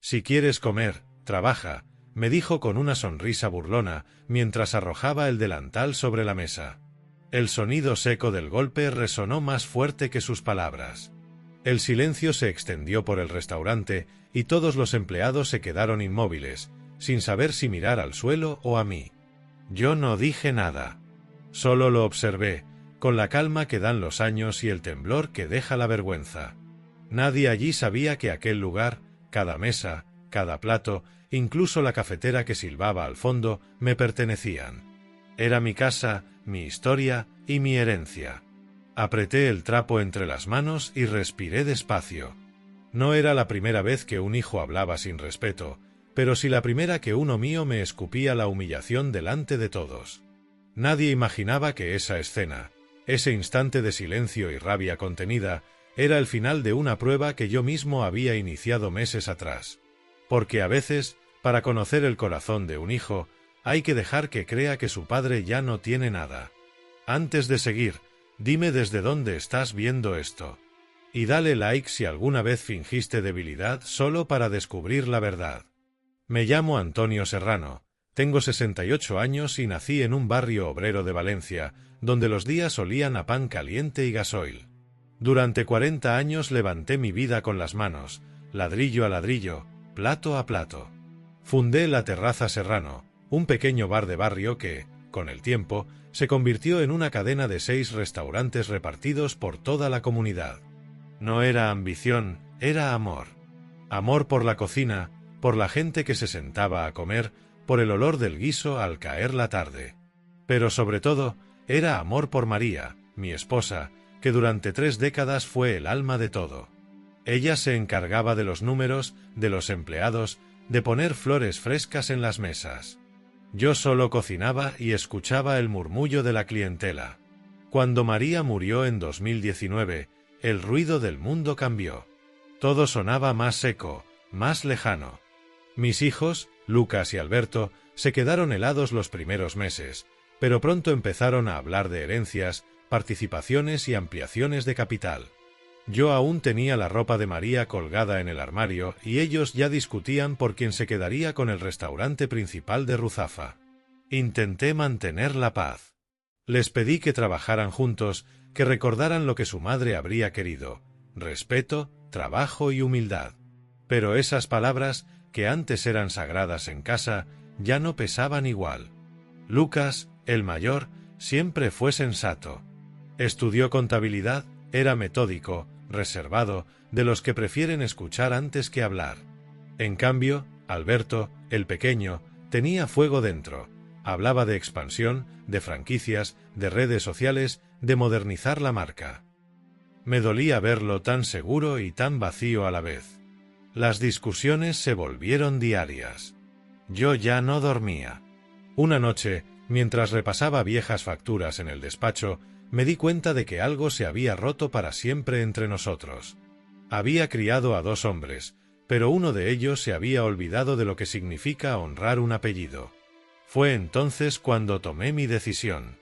Si quieres comer, trabaja, me dijo con una sonrisa burlona, mientras arrojaba el delantal sobre la mesa. El sonido seco del golpe resonó más fuerte que sus palabras. El silencio se extendió por el restaurante y todos los empleados se quedaron inmóviles, sin saber si mirar al suelo o a mí. Yo no dije nada. Solo lo observé, con la calma que dan los años y el temblor que deja la vergüenza. Nadie allí sabía que aquel lugar, cada mesa, cada plato, incluso la cafetera que silbaba al fondo, me pertenecían. Era mi casa, mi historia y mi herencia. Apreté el trapo entre las manos y respiré despacio. No era la primera vez que un hijo hablaba sin respeto, pero sí la primera que uno mío me escupía la humillación delante de todos. Nadie imaginaba que esa escena, ese instante de silencio y rabia contenida, era el final de una prueba que yo mismo había iniciado meses atrás. Porque a veces, para conocer el corazón de un hijo, hay que dejar que crea que su padre ya no tiene nada. Antes de seguir, dime desde dónde estás viendo esto. Y dale like si alguna vez fingiste debilidad solo para descubrir la verdad. Me llamo Antonio Serrano, tengo 68 años y nací en un barrio obrero de Valencia, donde los días olían a pan caliente y gasoil. Durante 40 años levanté mi vida con las manos, ladrillo a ladrillo, plato a plato. Fundé la Terraza Serrano, un pequeño bar de barrio que, con el tiempo, se convirtió en una cadena de 6 restaurantes repartidos por toda la comunidad. No era ambición, era amor. Amor por la cocina, por la gente que se sentaba a comer, por el olor del guiso al caer la tarde. Pero sobre todo, era amor por María, mi esposa, que durante 3 décadas fue el alma de todo. Ella se encargaba de los números, de los empleados, de poner flores frescas en las mesas. Yo solo cocinaba y escuchaba el murmullo de la clientela. Cuando María murió en 2019, el ruido del mundo cambió. Todo sonaba más seco, más lejano. Mis hijos, Lucas y Alberto, se quedaron helados los primeros meses, pero pronto empezaron a hablar de herencias, participaciones y ampliaciones de capital. Yo aún tenía la ropa de María colgada en el armario y ellos ya discutían por quién se quedaría con el restaurante principal de Ruzafa. Intenté mantener la paz. Les pedí que trabajaran juntos, que recordaran lo que su madre habría querido: respeto, trabajo y humildad. Pero esas palabras, que antes eran sagradas en casa, ya no pesaban igual. Lucas, el mayor, siempre fue sensato. Estudió contabilidad, era metódico, reservado, de los que prefieren escuchar antes que hablar. En cambio, Alberto, el pequeño, tenía fuego dentro. Hablaba de expansión, de franquicias, de redes sociales, de modernizar la marca. Me dolía verlo tan seguro y tan vacío a la vez. Las discusiones se volvieron diarias. Yo ya no dormía. Una noche, mientras repasaba viejas facturas en el despacho, me di cuenta de que algo se había roto para siempre entre nosotros. Había criado a 2 hombres, pero uno de ellos se había olvidado de lo que significa honrar un apellido. Fue entonces cuando tomé mi decisión.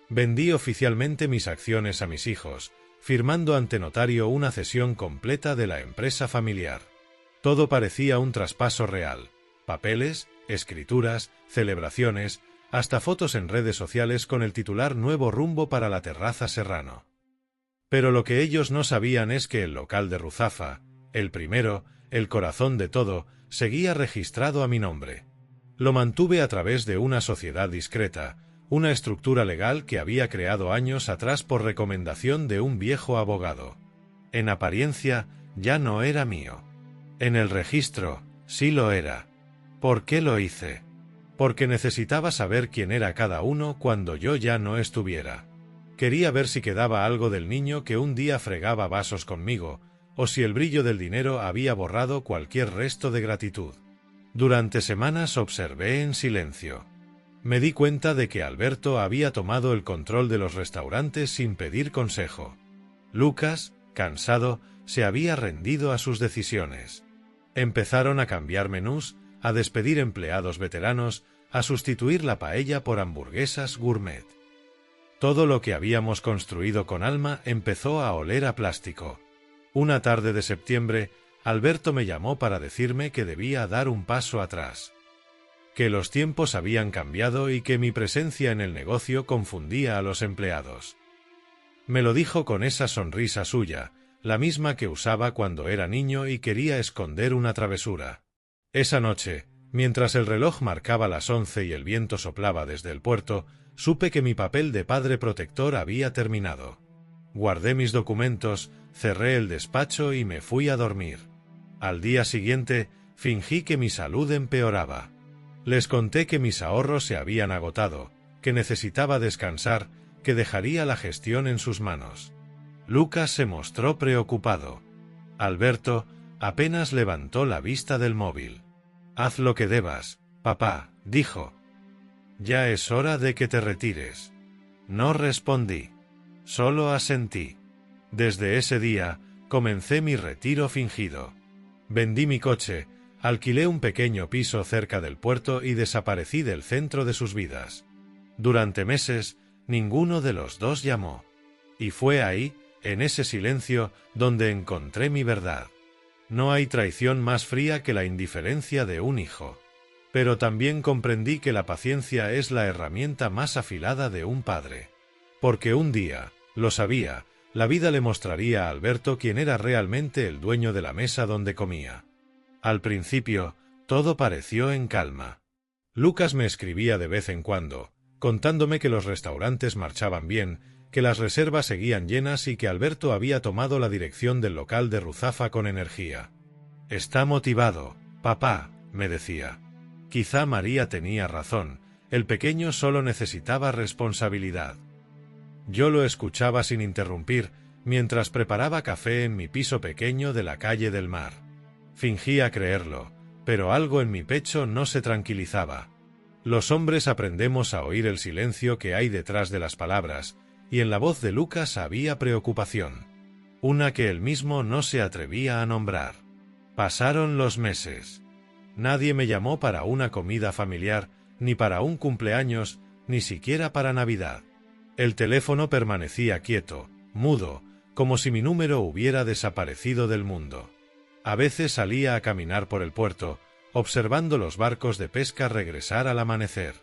Vendí oficialmente mis acciones a mis hijos, firmando ante notario una cesión completa de la empresa familiar. Todo parecía un traspaso real: papeles, escrituras, celebraciones, hasta fotos en redes sociales con el titular "Nuevo rumbo para la Terraza Serrano". Pero lo que ellos no sabían es que el local de Ruzafa, el primero, el corazón de todo, seguía registrado a mi nombre. Lo mantuve a través de una sociedad discreta, una estructura legal que había creado años atrás por recomendación de un viejo abogado. En apariencia, ya no era mío. En el registro, sí lo era. ¿Por qué lo hice? Porque necesitaba saber quién era cada uno cuando yo ya no estuviera. Quería ver si quedaba algo del niño que un día fregaba vasos conmigo, o si el brillo del dinero había borrado cualquier resto de gratitud. Durante semanas observé en silencio. Me di cuenta de que Alberto había tomado el control de los restaurantes sin pedir consejo. Lucas, cansado, se había rendido a sus decisiones. Empezaron a cambiar menús, a despedir empleados veteranos, a sustituir la paella por hamburguesas gourmet. Todo lo que habíamos construido con alma empezó a oler a plástico. Una tarde de septiembre, Alberto me llamó para decirme que debía dar un paso atrás, que los tiempos habían cambiado y que mi presencia en el negocio confundía a los empleados. Me lo dijo con esa sonrisa suya, la misma que usaba cuando era niño y quería esconder una travesura. Esa noche, mientras el reloj marcaba las 11 y el viento soplaba desde el puerto, supe que mi papel de padre protector había terminado. Guardé mis documentos, cerré el despacho y me fui a dormir. Al día siguiente, fingí que mi salud empeoraba. Les conté que mis ahorros se habían agotado, que necesitaba descansar, que dejaría la gestión en sus manos. Lucas se mostró preocupado. Alberto apenas levantó la vista del móvil. «Haz lo que debas, papá», dijo. «Ya es hora de que te retires». No respondí. Solo asentí. Desde ese día, comencé mi retiro fingido. Vendí mi coche, alquilé un pequeño piso cerca del puerto y desaparecí del centro de sus vidas. Durante meses, ninguno de los dos llamó. Y fue ahí, en ese silencio, donde encontré mi verdad. No hay traición más fría que la indiferencia de un hijo. Pero también comprendí que la paciencia es la herramienta más afilada de un padre. Porque un día, lo sabía, la vida le mostraría a Alberto quién era realmente el dueño de la mesa donde comía. Al principio, todo pareció en calma. Lucas me escribía de vez en cuando, contándome que los restaurantes marchaban bien, que las reservas seguían llenas y que Alberto había tomado la dirección del local de Ruzafa con energía. «Está motivado, papá», me decía. Quizá María tenía razón, el pequeño solo necesitaba responsabilidad. Yo lo escuchaba sin interrumpir, mientras preparaba café en mi piso pequeño de la calle del Mar. Fingía creerlo, pero algo en mi pecho no se tranquilizaba. Los hombres aprendemos a oír el silencio que hay detrás de las palabras, y en la voz de Lucas había preocupación. Una que él mismo no se atrevía a nombrar. Pasaron los meses. Nadie me llamó para una comida familiar, ni para un cumpleaños, ni siquiera para Navidad. El teléfono permanecía quieto, mudo, como si mi número hubiera desaparecido del mundo. A veces salía a caminar por el puerto, observando los barcos de pesca regresar al amanecer.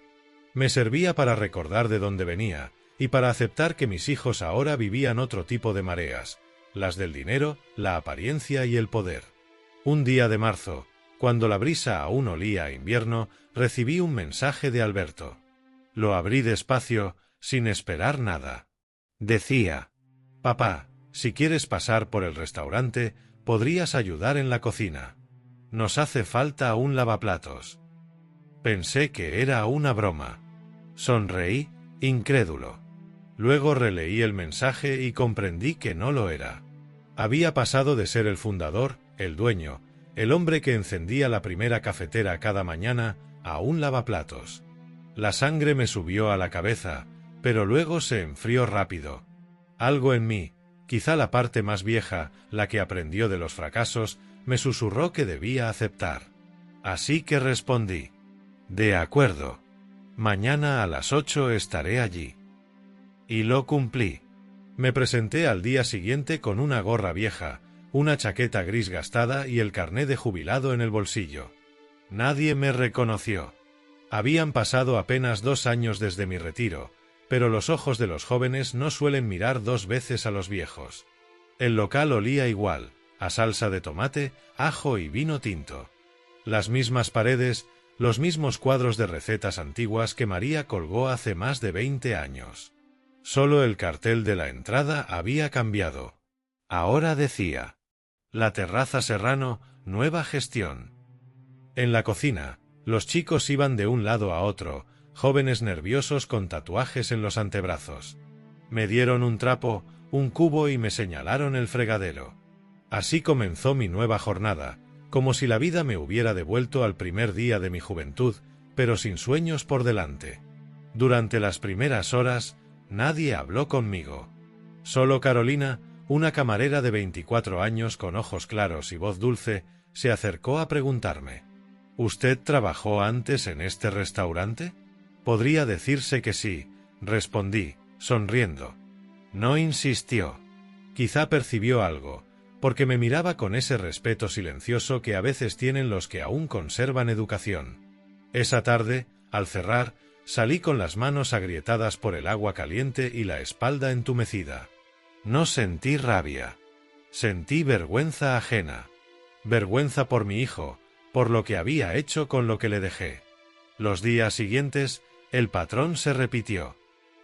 Me servía para recordar de dónde venía, y para aceptar que mis hijos ahora vivían otro tipo de mareas, las del dinero, la apariencia y el poder. Un día de marzo, cuando la brisa aún olía a invierno, recibí un mensaje de Alberto. Lo abrí despacio, sin esperar nada. Decía: «Papá, si quieres pasar por el restaurante, podrías ayudar en la cocina. Nos hace falta un lavaplatos». Pensé que era una broma. Sonreí, incrédulo. Luego releí el mensaje y comprendí que no lo era. Había pasado de ser el fundador, el dueño, el hombre que encendía la primera cafetera cada mañana, a un lavaplatos. La sangre me subió a la cabeza, pero luego se enfrió rápido. Algo en mí, quizá la parte más vieja, la que aprendió de los fracasos, me susurró que debía aceptar. Así que respondí: «De acuerdo. Mañana a las 8 estaré allí». Y lo cumplí. Me presenté al día siguiente con una gorra vieja, una chaqueta gris gastada y el carné de jubilado en el bolsillo. Nadie me reconoció. Habían pasado apenas 2 años desde mi retiro, pero los ojos de los jóvenes no suelen mirar 2 veces a los viejos. El local olía igual, a salsa de tomate, ajo y vino tinto. Las mismas paredes, los mismos cuadros de recetas antiguas que María colgó hace más de 20 años. Solo el cartel de la entrada había cambiado. Ahora decía: «La Terraza Serrano, nueva gestión». En la cocina, los chicos iban de un lado a otro, jóvenes nerviosos con tatuajes en los antebrazos. Me dieron un trapo, un cubo y me señalaron el fregadero. Así comenzó mi nueva jornada, como si la vida me hubiera devuelto al primer día de mi juventud, pero sin sueños por delante. Durante las primeras horas, nadie habló conmigo. Solo Carolina, una camarera de 24 años con ojos claros y voz dulce, se acercó a preguntarme: «¿Usted trabajó antes en este restaurante?» «Podría decirse que sí», respondí, sonriendo. No insistió. Quizá percibió algo, porque me miraba con ese respeto silencioso que a veces tienen los que aún conservan educación. Esa tarde, al cerrar, salí con las manos agrietadas por el agua caliente y la espalda entumecida. No sentí rabia. Sentí vergüenza ajena. Vergüenza por mi hijo, por lo que había hecho con lo que le dejé. Los días siguientes, el patrón se repitió.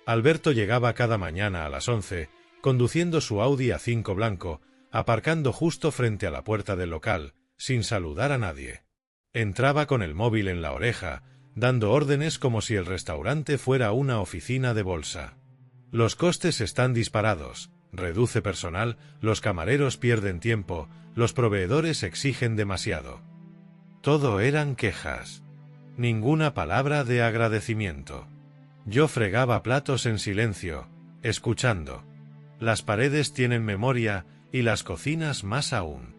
Alberto llegaba cada mañana a las 11, conduciendo su Audi A5 blanco, aparcando justo frente a la puerta del local, sin saludar a nadie. Entraba con el móvil en la oreja, dando órdenes como si el restaurante fuera una oficina de bolsa. Los costes están disparados, reduce personal, los camareros pierden tiempo, los proveedores exigen demasiado. Todo eran quejas. Ninguna palabra de agradecimiento. Yo fregaba platos en silencio, escuchando. Las paredes tienen memoria y las cocinas más aún.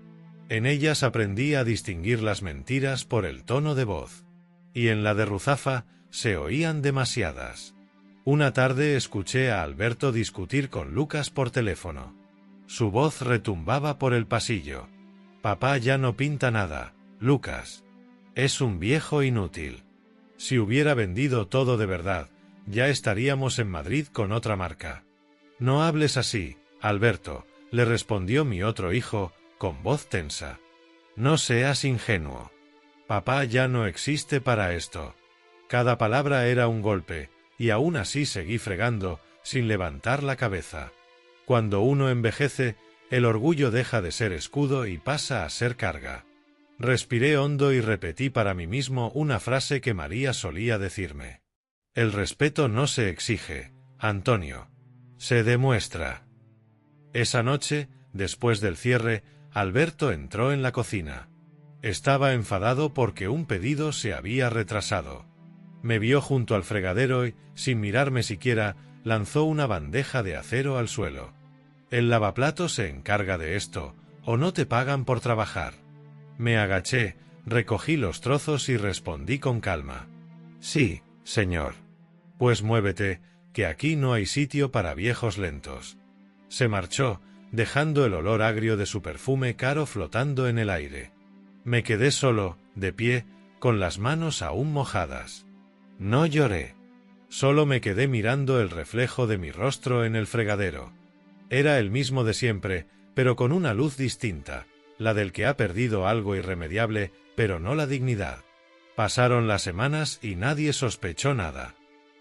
En ellas aprendí a distinguir las mentiras por el tono de voz. Y en la de Ruzafa se oían demasiadas. Una tarde escuché a Alberto discutir con Lucas por teléfono. Su voz retumbaba por el pasillo. Papá ya no pinta nada, Lucas. Es un viejo inútil. Si hubiera vendido todo de verdad, ya estaríamos en Madrid con otra marca. No hables así, Alberto, le respondió mi otro hijo, con voz tensa. No seas ingenuo. Papá ya no existe para esto. Cada palabra era un golpe, y aún así seguí fregando, sin levantar la cabeza. Cuando uno envejece, el orgullo deja de ser escudo y pasa a ser carga. Respiré hondo y repetí para mí mismo una frase que María solía decirme. El respeto no se exige, Antonio. Se demuestra. Esa noche, después del cierre, Alberto entró en la cocina. Estaba enfadado porque un pedido se había retrasado. Me vio junto al fregadero y, sin mirarme siquiera, lanzó una bandeja de acero al suelo. El lavaplatos se encarga de esto, o no te pagan por trabajar. Me agaché, recogí los trozos y respondí con calma. Sí, señor. Pues muévete, que aquí no hay sitio para viejos lentos. Se marchó, dejando el olor agrio de su perfume caro flotando en el aire. Me quedé solo, de pie, con las manos aún mojadas. No lloré. Solo me quedé mirando el reflejo de mi rostro en el fregadero. Era el mismo de siempre, pero con una luz distinta, la del que ha perdido algo irremediable, pero no la dignidad. Pasaron las semanas y nadie sospechó nada.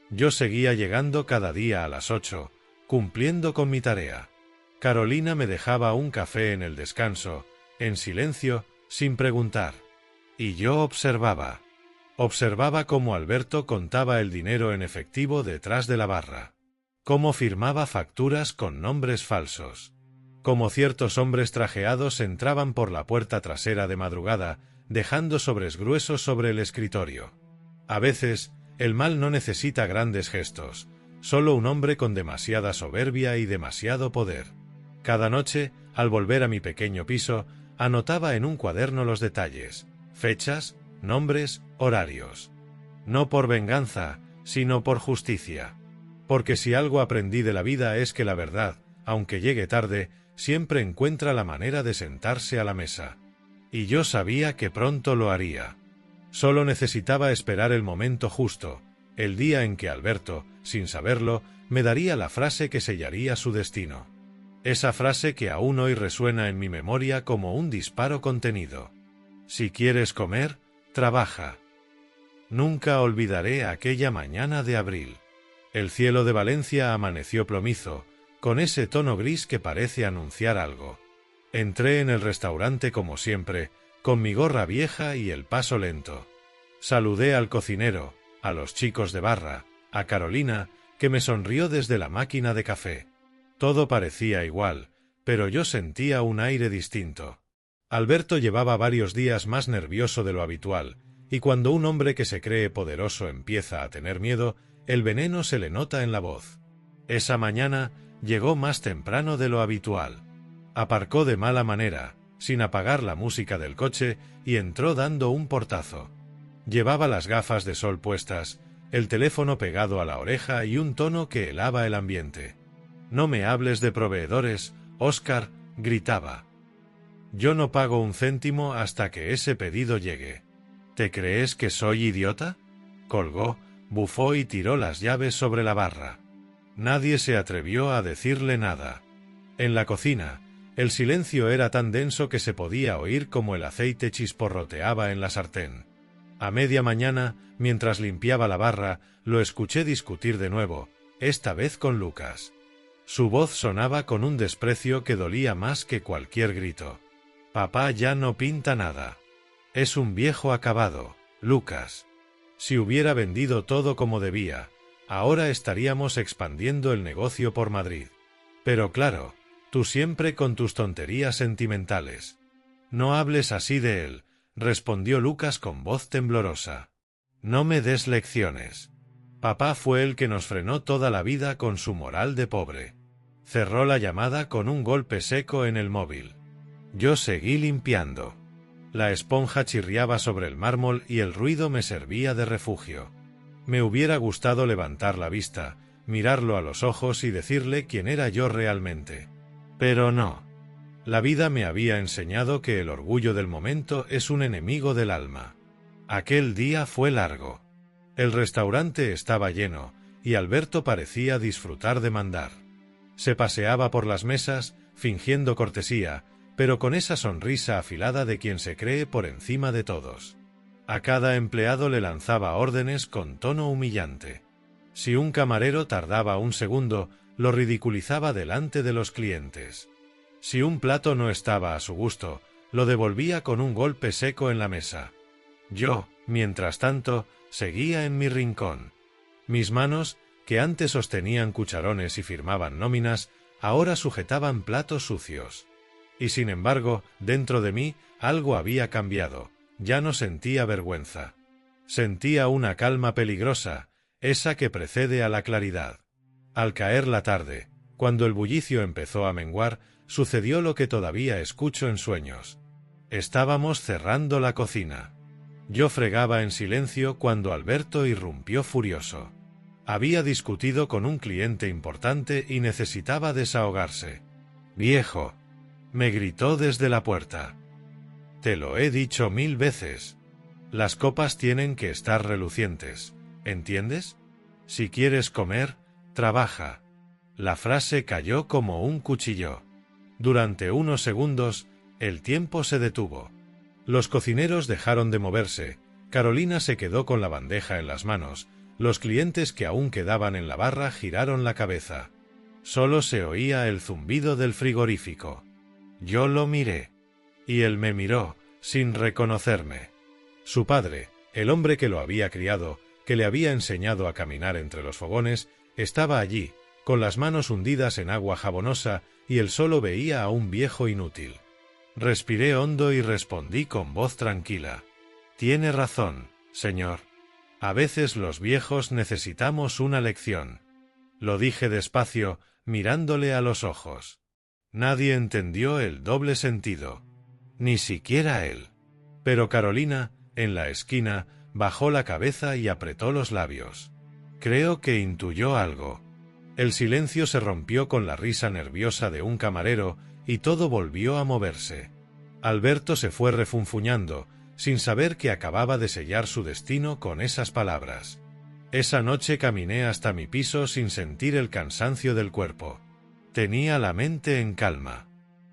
Yo seguía llegando cada día a las 8, cumpliendo con mi tarea. Carolina me dejaba un café en el descanso, en silencio, sin preguntar. Y yo observaba. Observaba cómo Alberto contaba el dinero en efectivo detrás de la barra. Cómo firmaba facturas con nombres falsos. Cómo ciertos hombres trajeados entraban por la puerta trasera de madrugada, dejando sobres gruesos sobre el escritorio. A veces, el mal no necesita grandes gestos, solo un hombre con demasiada soberbia y demasiado poder. Cada noche, al volver a mi pequeño piso, anotaba en un cuaderno los detalles, fechas, nombres, horarios. No por venganza, sino por justicia. Porque si algo aprendí de la vida es que la verdad, aunque llegue tarde, siempre encuentra la manera de sentarse a la mesa. Y yo sabía que pronto lo haría. Solo necesitaba esperar el momento justo, el día en que Alberto, sin saberlo, me daría la frase que sellaría su destino. Esa frase que aún hoy resuena en mi memoria como un disparo contenido. Si quieres comer, trabaja. Nunca olvidaré aquella mañana de abril. El cielo de Valencia amaneció plomizo, con ese tono gris que parece anunciar algo. Entré en el restaurante como siempre, con mi gorra vieja y el paso lento. Saludé al cocinero, a los chicos de barra, a Carolina, que me sonrió desde la máquina de café. Todo parecía igual, pero yo sentía un aire distinto. Alberto llevaba varios días más nervioso de lo habitual, y cuando un hombre que se cree poderoso empieza a tener miedo, el veneno se le nota en la voz. Esa mañana llegó más temprano de lo habitual. Aparcó de mala manera, sin apagar la música del coche, y entró dando un portazo. Llevaba las gafas de sol puestas, el teléfono pegado a la oreja y un tono que helaba el ambiente. «No me hables de proveedores, Óscar», gritaba. Yo no pago un céntimo hasta que ese pedido llegue. ¿Te crees que soy idiota? Colgó, bufó y tiró las llaves sobre la barra. Nadie se atrevió a decirle nada. En la cocina, el silencio era tan denso que se podía oír como el aceite chisporroteaba en la sartén. A media mañana, mientras limpiaba la barra, lo escuché discutir de nuevo, esta vez con Lucas. Su voz sonaba con un desprecio que dolía más que cualquier grito. Papá ya no pinta nada. Es un viejo acabado, Lucas. Si hubiera vendido todo como debía, ahora estaríamos expandiendo el negocio por Madrid. Pero claro, tú siempre con tus tonterías sentimentales. No hables así de él, respondió Lucas con voz temblorosa. No me des lecciones. Papá fue el que nos frenó toda la vida con su moral de pobre. Cerró la llamada con un golpe seco en el móvil. Yo seguí limpiando. La esponja chirriaba sobre el mármol y el ruido me servía de refugio. Me hubiera gustado levantar la vista, mirarlo a los ojos y decirle quién era yo realmente. Pero no. La vida me había enseñado que el orgullo del momento es un enemigo del alma. Aquel día fue largo. El restaurante estaba lleno, y Alberto parecía disfrutar de mandar. Se paseaba por las mesas, fingiendo cortesía, pero con esa sonrisa afilada de quien se cree por encima de todos. A cada empleado le lanzaba órdenes con tono humillante. Si un camarero tardaba un segundo, lo ridiculizaba delante de los clientes. Si un plato no estaba a su gusto, lo devolvía con un golpe seco en la mesa. Yo, mientras tanto, seguía en mi rincón. Mis manos, que antes sostenían cucharones y firmaban nóminas, ahora sujetaban platos sucios. Y sin embargo, dentro de mí, algo había cambiado. Ya no sentía vergüenza. Sentía una calma peligrosa, esa que precede a la claridad. Al caer la tarde, cuando el bullicio empezó a menguar, sucedió lo que todavía escucho en sueños. Estábamos cerrando la cocina. Yo fregaba en silencio cuando Alberto irrumpió furioso. Había discutido con un cliente importante y necesitaba desahogarse. «Viejo», me gritó desde la puerta. «Te lo he dicho 1000 veces. Las copas tienen que estar relucientes, ¿entiendes? Si quieres comer, trabaja». La frase cayó como un cuchillo. Durante unos segundos, el tiempo se detuvo. Los cocineros dejaron de moverse, Carolina se quedó con la bandeja en las manos, los clientes que aún quedaban en la barra giraron la cabeza. Solo se oía el zumbido del frigorífico. Yo lo miré. Y él me miró, sin reconocerme. Su padre, el hombre que lo había criado, que le había enseñado a caminar entre los fogones, estaba allí, con las manos hundidas en agua jabonosa, y él solo veía a un viejo inútil. Respiré hondo y respondí con voz tranquila. Tiene razón, señor. A veces los viejos necesitamos una lección. Lo dije despacio, mirándole a los ojos. Nadie entendió el doble sentido. Ni siquiera él. Pero Carolina, en la esquina, bajó la cabeza y apretó los labios. Creo que intuyó algo. El silencio se rompió con la risa nerviosa de un camarero y todo volvió a moverse. Alberto se fue refunfuñando, sin saber que acababa de sellar su destino con esas palabras. Esa noche caminé hasta mi piso sin sentir el cansancio del cuerpo. Tenía la mente en calma.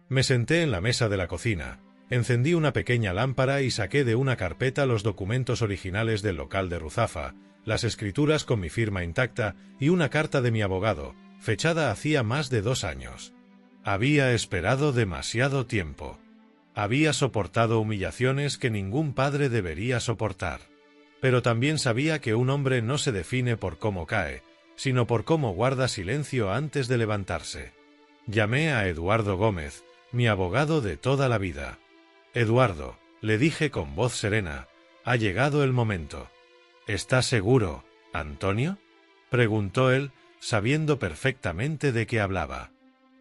Me senté en la mesa de la cocina, encendí una pequeña lámpara y saqué de una carpeta los documentos originales del local de Ruzafa, las escrituras con mi firma intacta y una carta de mi abogado, fechada hacía más de 2 años. Había esperado demasiado tiempo. Había soportado humillaciones que ningún padre debería soportar. Pero también sabía que un hombre no se define por cómo cae, sino por cómo guarda silencio antes de levantarse. Llamé a Eduardo Gómez, mi abogado de toda la vida. «Eduardo», le dije con voz serena, «ha llegado el momento». «¿Estás seguro, Antonio?», preguntó él, sabiendo perfectamente de qué hablaba.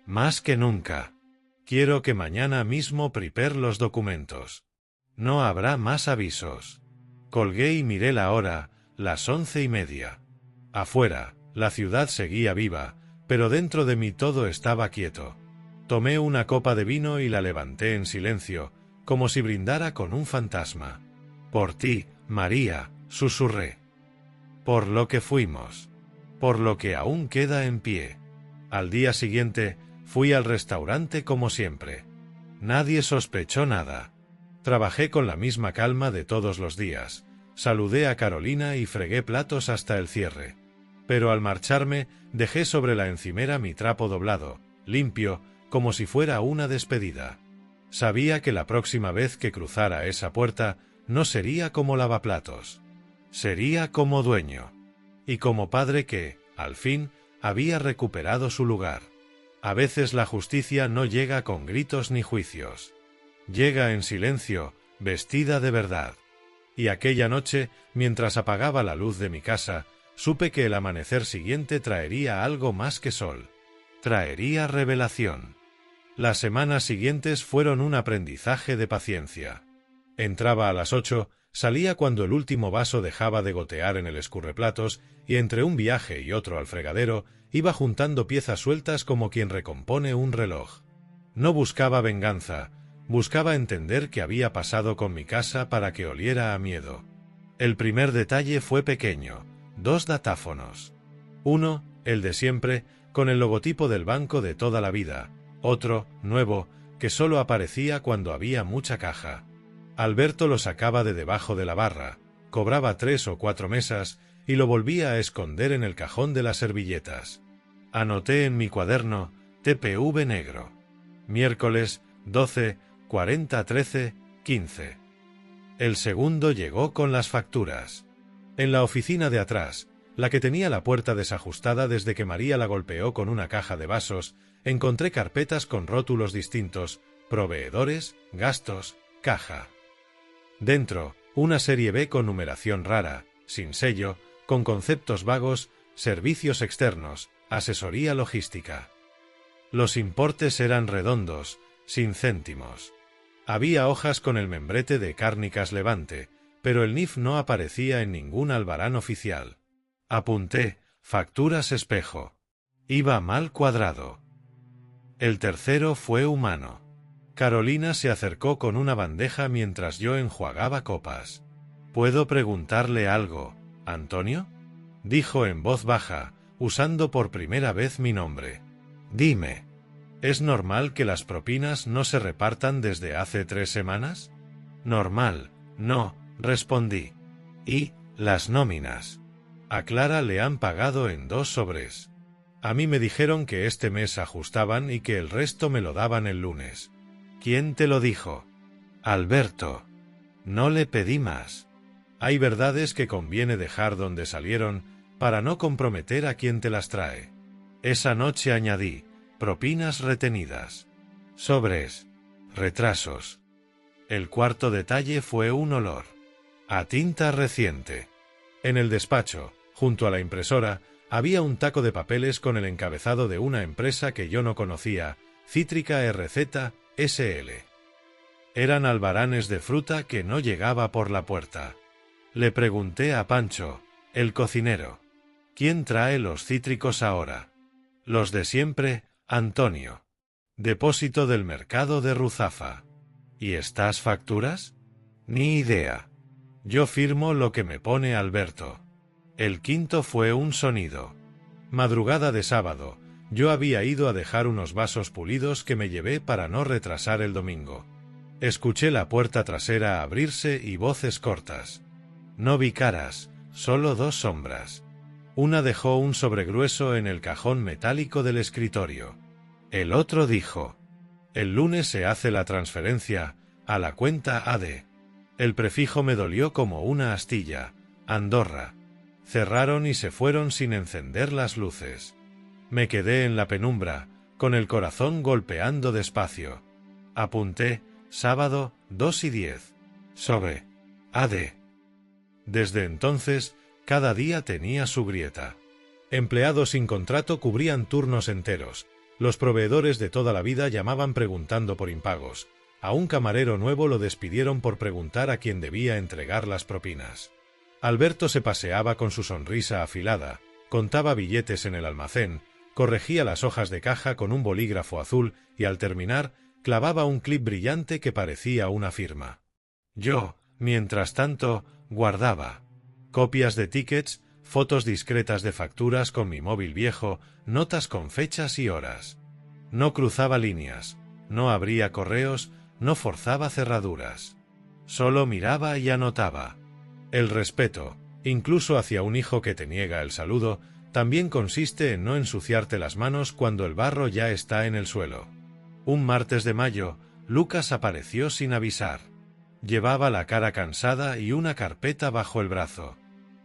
«Más que nunca. Quiero que mañana mismo prepare los documentos. No habrá más avisos». Colgué y miré la hora, las 11:30. Afuera, la ciudad seguía viva, pero dentro de mí todo estaba quieto. Tomé una copa de vino y la levanté en silencio, como si brindara con un fantasma. Por ti, María, susurré. Por lo que fuimos. Por lo que aún queda en pie. Al día siguiente, fui al restaurante como siempre. Nadie sospechó nada. Trabajé con la misma calma de todos los días. Saludé a Carolina y fregué platos hasta el cierre. Pero al marcharme, dejé sobre la encimera mi trapo doblado, limpio, como si fuera una despedida. Sabía que la próxima vez que cruzara esa puerta, no sería como lavaplatos. Sería como dueño. Y como padre que, al fin, había recuperado su lugar. A veces la justicia no llega con gritos ni juicios. Llega en silencio, vestida de verdad. Y aquella noche, mientras apagaba la luz de mi casa, supe que el amanecer siguiente traería algo más que sol. Traería revelación. Las semanas siguientes fueron un aprendizaje de paciencia. Entraba a las 8, salía cuando el último vaso dejaba de gotear en el escurreplatos y entre un viaje y otro al fregadero iba juntando piezas sueltas como quien recompone un reloj. No buscaba venganza, buscaba entender qué había pasado con mi casa para que oliera a miedo. El primer detalle fue pequeño, 2 datáfonos. Uno, el de siempre, con el logotipo del banco de toda la vida. Otro, nuevo, que solo aparecía cuando había mucha caja. Alberto lo sacaba de debajo de la barra, cobraba 3 o 4 mesas y lo volvía a esconder en el cajón de las servilletas. Anoté en mi cuaderno TPV negro. Miércoles 12, 40, 13, 15. El segundo llegó con las facturas. En la oficina de atrás, la que tenía la puerta desajustada desde que María la golpeó con una caja de vasos, encontré carpetas con rótulos distintos, proveedores, gastos, caja. Dentro, una serie B con numeración rara, sin sello, con conceptos vagos, servicios externos, asesoría logística. Los importes eran redondos, sin céntimos. Había hojas con el membrete de Cárnicas Levante, pero el NIF no aparecía en ningún albarán oficial. Apunté, facturas espejo. Iba mal cuadrado. El tercero fue humano. Carolina se acercó con una bandeja mientras yo enjuagaba copas. ¿Puedo preguntarle algo, Antonio? Dijo en voz baja, usando por primera vez mi nombre. Dime, ¿es normal que las propinas no se repartan desde hace 3 semanas? Normal, no, respondí. ¿Y las nóminas? A Clara le han pagado en 2 sobres. A mí me dijeron que este mes ajustaban y que el resto me lo daban el lunes. ¿Quién te lo dijo? Alberto. No le pedí más. Hay verdades que conviene dejar donde salieron para no comprometer a quien te las trae. Esa noche añadí, propinas retenidas. Sobres. Retrasos. El cuarto detalle fue un olor. A tinta reciente. En el despacho, junto a la impresora, había un taco de papeles con el encabezado de una empresa que yo no conocía, Cítrica RZ, SL. Eran albaranes de fruta que no llegaba por la puerta. Le pregunté a Pancho, el cocinero. ¿Quién trae los cítricos ahora? Los de siempre, Antonio. Depósito del mercado de Ruzafa. ¿Y estas facturas? Ni idea. Yo firmo lo que me pone Alberto. El quinto fue un sonido. Madrugada de sábado, yo había ido a dejar unos vasos pulidos que me llevé para no retrasar el domingo. Escuché la puerta trasera abrirse y voces cortas. No vi caras, solo 2 sombras. Una dejó un sobregrueso en el cajón metálico del escritorio. El otro dijo: el lunes se hace la transferencia, a la cuenta AD. El prefijo me dolió como una astilla. Andorra. Cerraron y se fueron sin encender las luces. Me quedé en la penumbra, con el corazón golpeando despacio. Apunté, sábado, 2:10. Sobre. AD. Desde entonces, cada día tenía su grieta. Empleados sin contrato cubrían turnos enteros. Los proveedores de toda la vida llamaban preguntando por impagos. A un camarero nuevo lo despidieron por preguntar a quién debía entregar las propinas. Alberto se paseaba con su sonrisa afilada, contaba billetes en el almacén, Corregía las hojas de caja con un bolígrafo azul y al terminar clavaba un clip brillante que parecía una firma. Yo, mientras tanto, guardaba copias de tickets, fotos discretas de facturas con mi móvil viejo, notas con fechas y horas. No cruzaba líneas, no abría correos, no forzaba cerraduras. Solo miraba y anotaba. El respeto, incluso hacia un hijo que te niega el saludo, también consiste en no ensuciarte las manos cuando el barro ya está en el suelo. Un martes de mayo, Lucas apareció sin avisar. Llevaba la cara cansada y una carpeta bajo el brazo.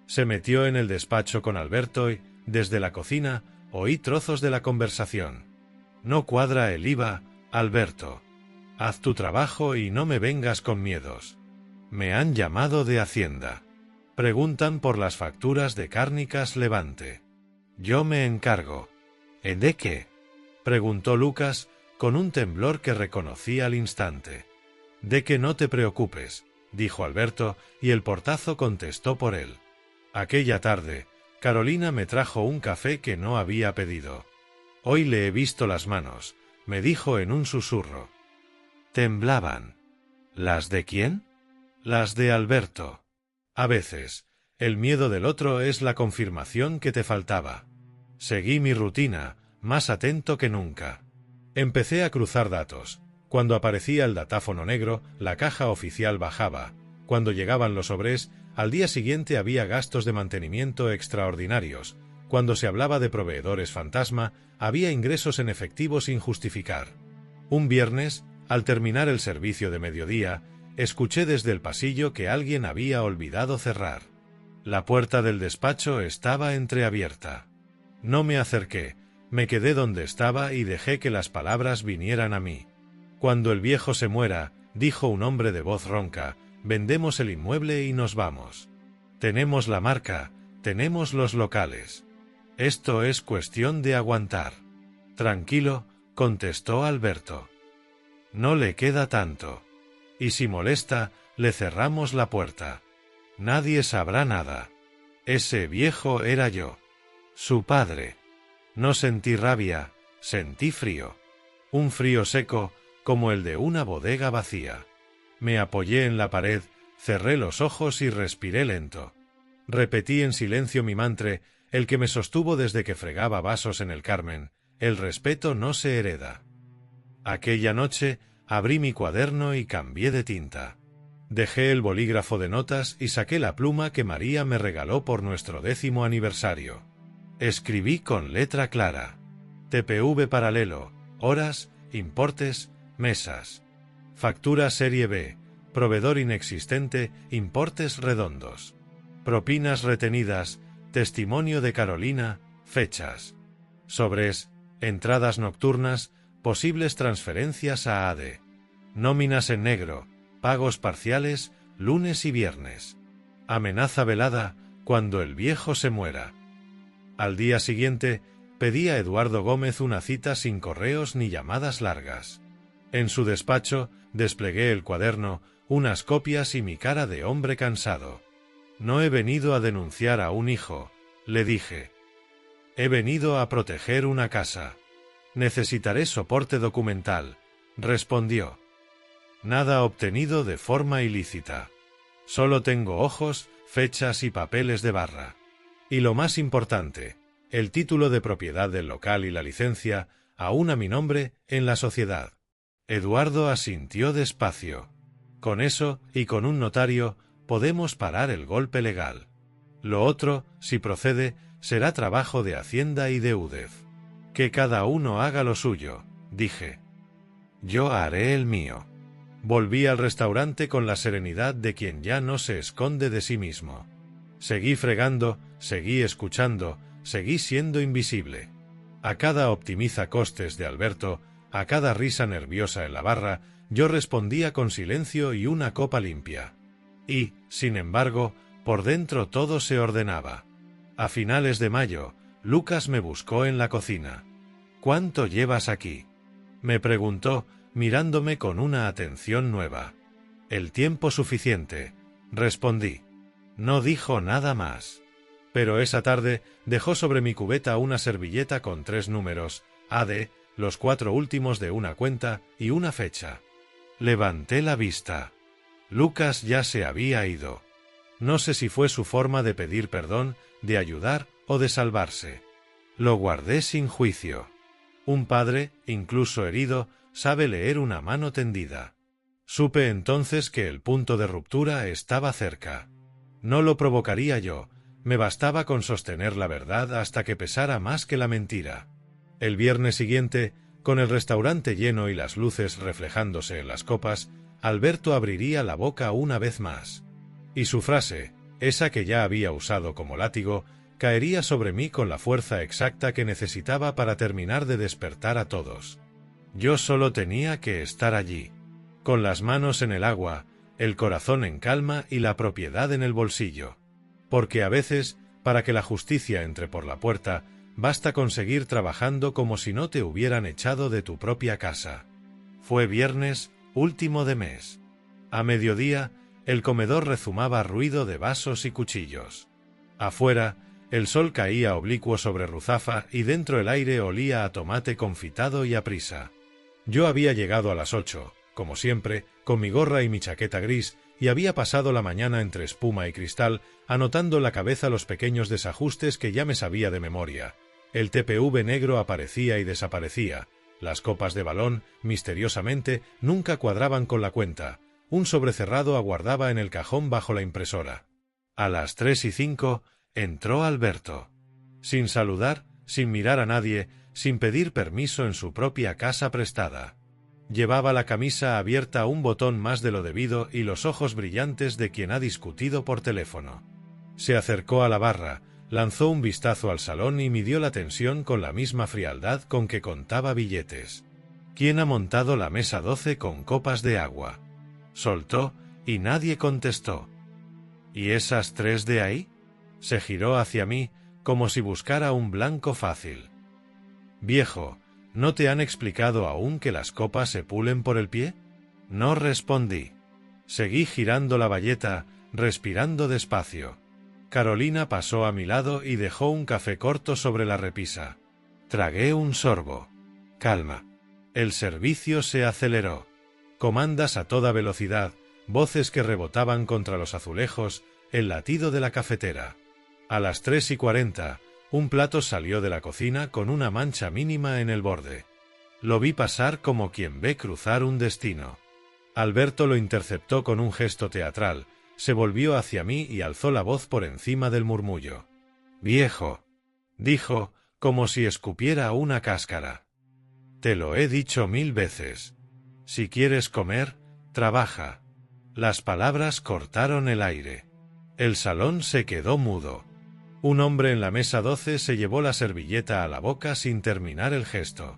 Se metió en el despacho con Alberto y, desde la cocina, oí trozos de la conversación. No cuadra el IVA, Alberto. Haz tu trabajo y no me vengas con miedos. Me han llamado de Hacienda. Preguntan por las facturas de Cárnicas Levante. Yo me encargo. ¿De qué? Preguntó Lucas con un temblor que reconocí al instante. De que no te preocupes, dijo Alberto, y el portazo contestó por él. Aquella tarde, Carolina me trajo un café que no había pedido. Hoy le he visto las manos, me dijo en un susurro. Temblaban. ¿Las de quién? Las de Alberto. A veces, el miedo del otro es la confirmación que te faltaba. Seguí mi rutina, más atento que nunca. Empecé a cruzar datos. Cuando aparecía el datáfono negro, la caja oficial bajaba. Cuando llegaban los sobres, al día siguiente había gastos de mantenimiento extraordinarios. Cuando se hablaba de proveedores fantasma, había ingresos en efectivo sin justificar. Un viernes, al terminar el servicio de mediodía, escuché desde el pasillo que alguien había olvidado cerrar. La puerta del despacho estaba entreabierta. No me acerqué, me quedé donde estaba y dejé que las palabras vinieran a mí. Cuando el viejo se muera, dijo un hombre de voz ronca, vendemos el inmueble y nos vamos. Tenemos la marca, tenemos los locales. Esto es cuestión de aguantar. Tranquilo, contestó Alberto. No le queda tanto. Y si molesta, le cerramos la puerta. Nadie sabrá nada. Ese viejo era yo. Su padre. No sentí rabia, sentí frío. Un frío seco, como el de una bodega vacía. Me apoyé en la pared, cerré los ojos y respiré lento. Repetí en silencio mi mantra, el que me sostuvo desde que fregaba vasos en el Carmen: el respeto no se hereda. Aquella noche abrí mi cuaderno y cambié de tinta. Dejé el bolígrafo de notas y saqué la pluma que María me regaló por nuestro 10º aniversario. Escribí con letra clara. TPV paralelo, horas, importes, mesas. Factura serie B, proveedor inexistente, importes redondos. Propinas retenidas, testimonio de Carolina, fechas. Sobres, entradas nocturnas, posibles transferencias a AD. Nóminas en negro, pagos parciales, lunes y viernes. Amenaza velada, cuando el viejo se muera. Al día siguiente, pedí a Eduardo Gómez una cita sin correos ni llamadas largas. En su despacho, desplegué el cuaderno, unas copias y mi cara de hombre cansado. No he venido a denunciar a un hijo, le dije. He venido a proteger una casa. Necesitaré soporte documental, respondió. Nada obtenido de forma ilícita. Solo tengo ojos, fechas y papeles de barra. Y lo más importante, el título de propiedad del local y la licencia, aún a mi nombre, en la sociedad. Eduardo asintió despacio. Con eso, y con un notario, podemos parar el golpe legal. Lo otro, si procede, será trabajo de Hacienda y de UDEF. Que cada uno haga lo suyo, dije. Yo haré el mío. Volví al restaurante con la serenidad de quien ya no se esconde de sí mismo. Seguí fregando, seguí escuchando, seguí siendo invisible. A cada optimiza costes de Alberto, a cada risa nerviosa en la barra, yo respondía con silencio y una copa limpia. Y, sin embargo, por dentro todo se ordenaba. A finales de mayo, Lucas me buscó en la cocina. ¿Cuánto llevas aquí?, me preguntó, mirándome con una atención nueva. El tiempo suficiente, respondí. No dijo nada más. Pero esa tarde dejó sobre mi cubeta una servilleta con 3 números, AD, los 4 últimos de una cuenta y una fecha. Levanté la vista. Lucas ya se había ido. No sé si fue su forma de pedir perdón, de ayudar o de salvarse. Lo guardé sin juicio. Un padre, incluso herido, sabe leer una mano tendida. Supe entonces que el punto de ruptura estaba cerca. No lo provocaría yo, me bastaba con sostener la verdad hasta que pesara más que la mentira. El viernes siguiente, con el restaurante lleno y las luces reflejándose en las copas, Alberto abriría la boca una vez más. Y su frase, esa que ya había usado como látigo, caería sobre mí con la fuerza exacta que necesitaba para terminar de despertar a todos. Yo solo tenía que estar allí, con las manos en el agua, el corazón en calma y la propiedad en el bolsillo. Porque a veces, para que la justicia entre por la puerta, basta con seguir trabajando como si no te hubieran echado de tu propia casa. Fue viernes, último de mes. A mediodía, el comedor rezumaba ruido de vasos y cuchillos. Afuera, el sol caía oblicuo sobre Ruzafa y dentro el aire olía a tomate confitado y a prisa. Yo había llegado a las 8, como siempre, con mi gorra y mi chaqueta gris, y había pasado la mañana entre espuma y cristal, anotando en la cabeza los pequeños desajustes que ya me sabía de memoria. El TPV negro aparecía y desaparecía. Las copas de balón, misteriosamente, nunca cuadraban con la cuenta. Un sobrecerrado aguardaba en el cajón bajo la impresora. A las 3:05 entró Alberto. Sin saludar, sin mirar a nadie, sin pedir permiso en su propia casa prestada. Llevaba la camisa abierta un botón más de lo debido y los ojos brillantes de quien ha discutido por teléfono. Se acercó a la barra, lanzó un vistazo al salón y midió la tensión con la misma frialdad con que contaba billetes. ¿Quién ha montado la mesa 12 con copas de agua? Soltó, y nadie contestó. ¿Y esas 3 de ahí? Se giró hacia mí, como si buscara un blanco fácil. Viejo, ¿no te han explicado aún que las copas se pulen por el pie? No respondí. Seguí girando la bayeta, respirando despacio. Carolina pasó a mi lado y dejó un café corto sobre la repisa. Tragué un sorbo. Calma. El servicio se aceleró. Comandas a toda velocidad, voces que rebotaban contra los azulejos, el latido de la cafetera. A las 3:40, un plato salió de la cocina con una mancha mínima en el borde. Lo vi pasar como quien ve cruzar un destino. Alberto lo interceptó con un gesto teatral, se volvió hacia mí y alzó la voz por encima del murmullo. «Viejo», dijo, como si escupiera una cáscara. «Te lo he dicho 1000 veces. Si quieres comer, trabaja». Las palabras cortaron el aire. El salón se quedó mudo. Un hombre en la mesa 12 se llevó la servilleta a la boca sin terminar el gesto.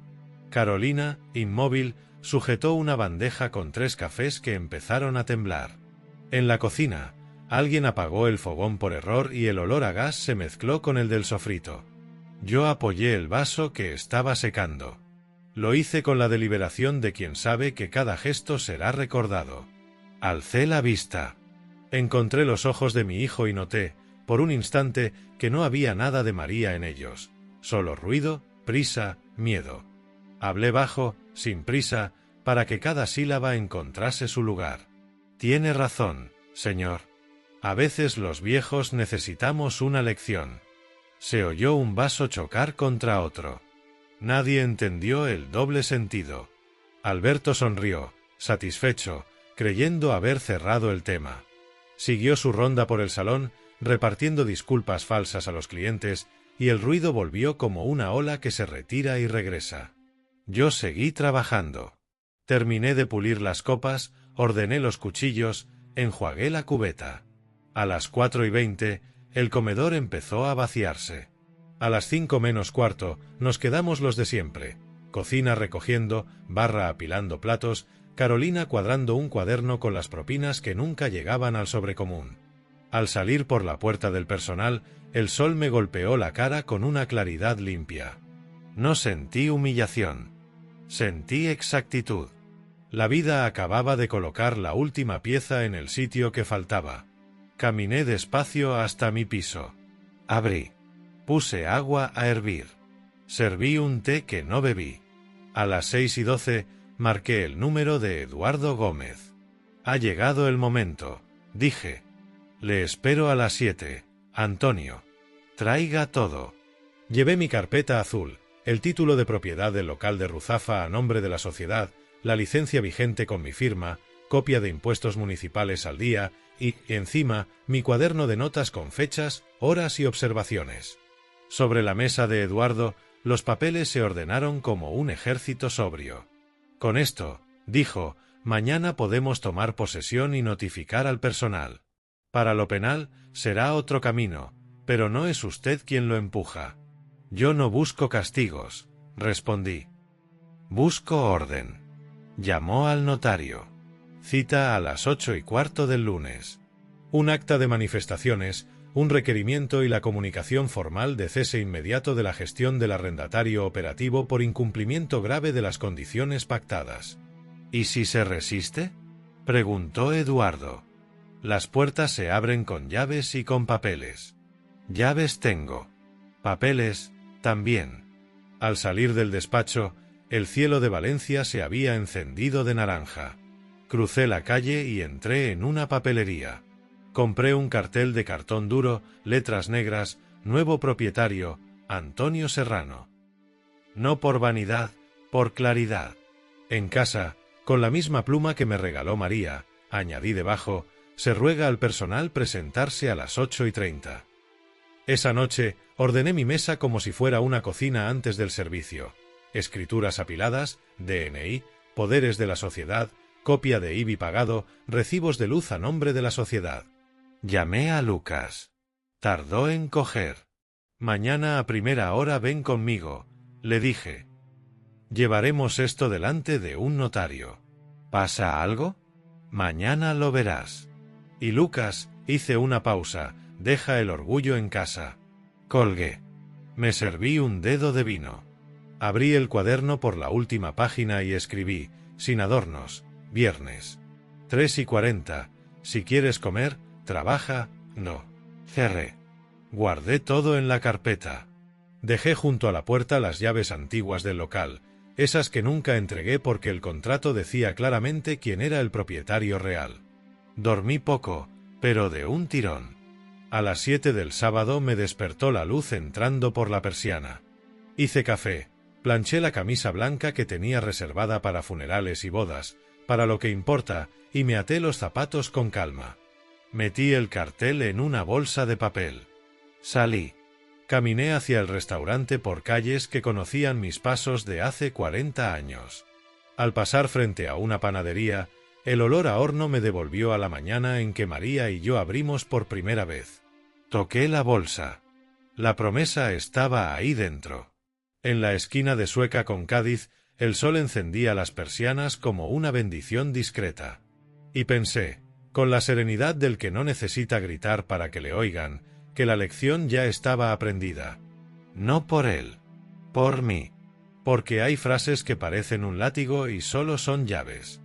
Carolina, inmóvil, sujetó una bandeja con 3 cafés que empezaron a temblar. En la cocina, alguien apagó el fogón por error y el olor a gas se mezcló con el del sofrito. Yo apoyé el vaso que estaba secando. Lo hice con la deliberación de quien sabe que cada gesto será recordado. Alcé la vista. Encontré los ojos de mi hijo y noté, por un instante, que no había nada de María en ellos, solo ruido, prisa, miedo. Hablé bajo, sin prisa, para que cada sílaba encontrase su lugar. Tiene razón, señor. A veces los viejos necesitamos una lección. Se oyó un vaso chocar contra otro. Nadie entendió el doble sentido. Alberto sonrió, satisfecho, creyendo haber cerrado el tema. Siguió su ronda por el salón, repartiendo disculpas falsas a los clientes, y el ruido volvió como una ola que se retira y regresa. Yo seguí trabajando. Terminé de pulir las copas, ordené los cuchillos, enjuagué la cubeta. A las 4:20, el comedor empezó a vaciarse. A las 5 menos cuarto, nos quedamos los de siempre. Cocina recogiendo, barra apilando platos, Carolina cuadrando un cuaderno con las propinas que nunca llegaban al sobrecomún. Al salir por la puerta del personal, el sol me golpeó la cara con una claridad limpia. No sentí humillación. Sentí exactitud. La vida acababa de colocar la última pieza en el sitio que faltaba. Caminé despacio hasta mi piso. Abrí. Puse agua a hervir. Serví un té que no bebí. A las 6:12 marqué el número de Eduardo Gómez. Ha llegado el momento, dije. Le espero a las 7, Antonio. Traiga todo. Llevé mi carpeta azul, el título de propiedad del local de Ruzafa a nombre de la sociedad, la licencia vigente con mi firma, copia de impuestos municipales al día y, encima, mi cuaderno de notas con fechas, horas y observaciones. Sobre la mesa de Eduardo, los papeles se ordenaron como un ejército sobrio. Con esto, dijo, mañana podemos tomar posesión y notificar al personal. Para lo penal, será otro camino, pero no es usted quien lo empuja. Yo no busco castigos, respondí. Busco orden. Llamó al notario. Cita a las 8:15 del lunes. Un acta de manifestaciones, un requerimiento y la comunicación formal de cese inmediato de la gestión del arrendatario operativo por incumplimiento grave de las condiciones pactadas. ¿Y si se resiste?, preguntó Eduardo. Las puertas se abren con llaves y con papeles. Llaves tengo. Papeles, también. Al salir del despacho, el cielo de Valencia se había encendido de naranja. Crucé la calle y entré en una papelería. Compré un cartel de cartón duro, letras negras, nuevo propietario, Antonio Serrano. No por vanidad, por claridad. En casa, con la misma pluma que me regaló María, añadí debajo, se ruega al personal presentarse a las 8:30. Esa noche, ordené mi mesa como si fuera una cocina antes del servicio. Escrituras apiladas, DNI, poderes de la sociedad, copia de IBI pagado, recibos de luz a nombre de la sociedad. Llamé a Lucas. Tardó en coger. Mañana a primera hora ven conmigo, le dije. Llevaremos esto delante de un notario. ¿Pasa algo? Mañana lo verás. Y Lucas, hice una pausa, deja el orgullo en casa. Colgué. Me serví un dedo de vino. Abrí el cuaderno por la última página y escribí, sin adornos, viernes. 3:40, si quieres comer, trabaja, no. Cerré. Guardé todo en la carpeta. Dejé junto a la puerta las llaves antiguas del local, esas que nunca entregué porque el contrato decía claramente quién era el propietario real. Dormí poco, pero de un tirón. A las 7 del sábado me despertó la luz entrando por la persiana. Hice café, planché la camisa blanca que tenía reservada para funerales y bodas, para lo que importa, y me até los zapatos con calma. Metí el cartel en una bolsa de papel. Salí. Caminé hacia el restaurante por calles que conocían mis pasos de hace 40 años. Al pasar frente a una panadería, el olor a horno me devolvió a la mañana en que María y yo abrimos por primera vez. Toqué la bolsa. La promesa estaba ahí dentro. En la esquina de Sueca con Cádiz, el sol encendía las persianas como una bendición discreta. Y pensé, con la serenidad del que no necesita gritar para que le oigan, que la lección ya estaba aprendida. No por él. Por mí. Porque hay frases que parecen un látigo y solo son llaves.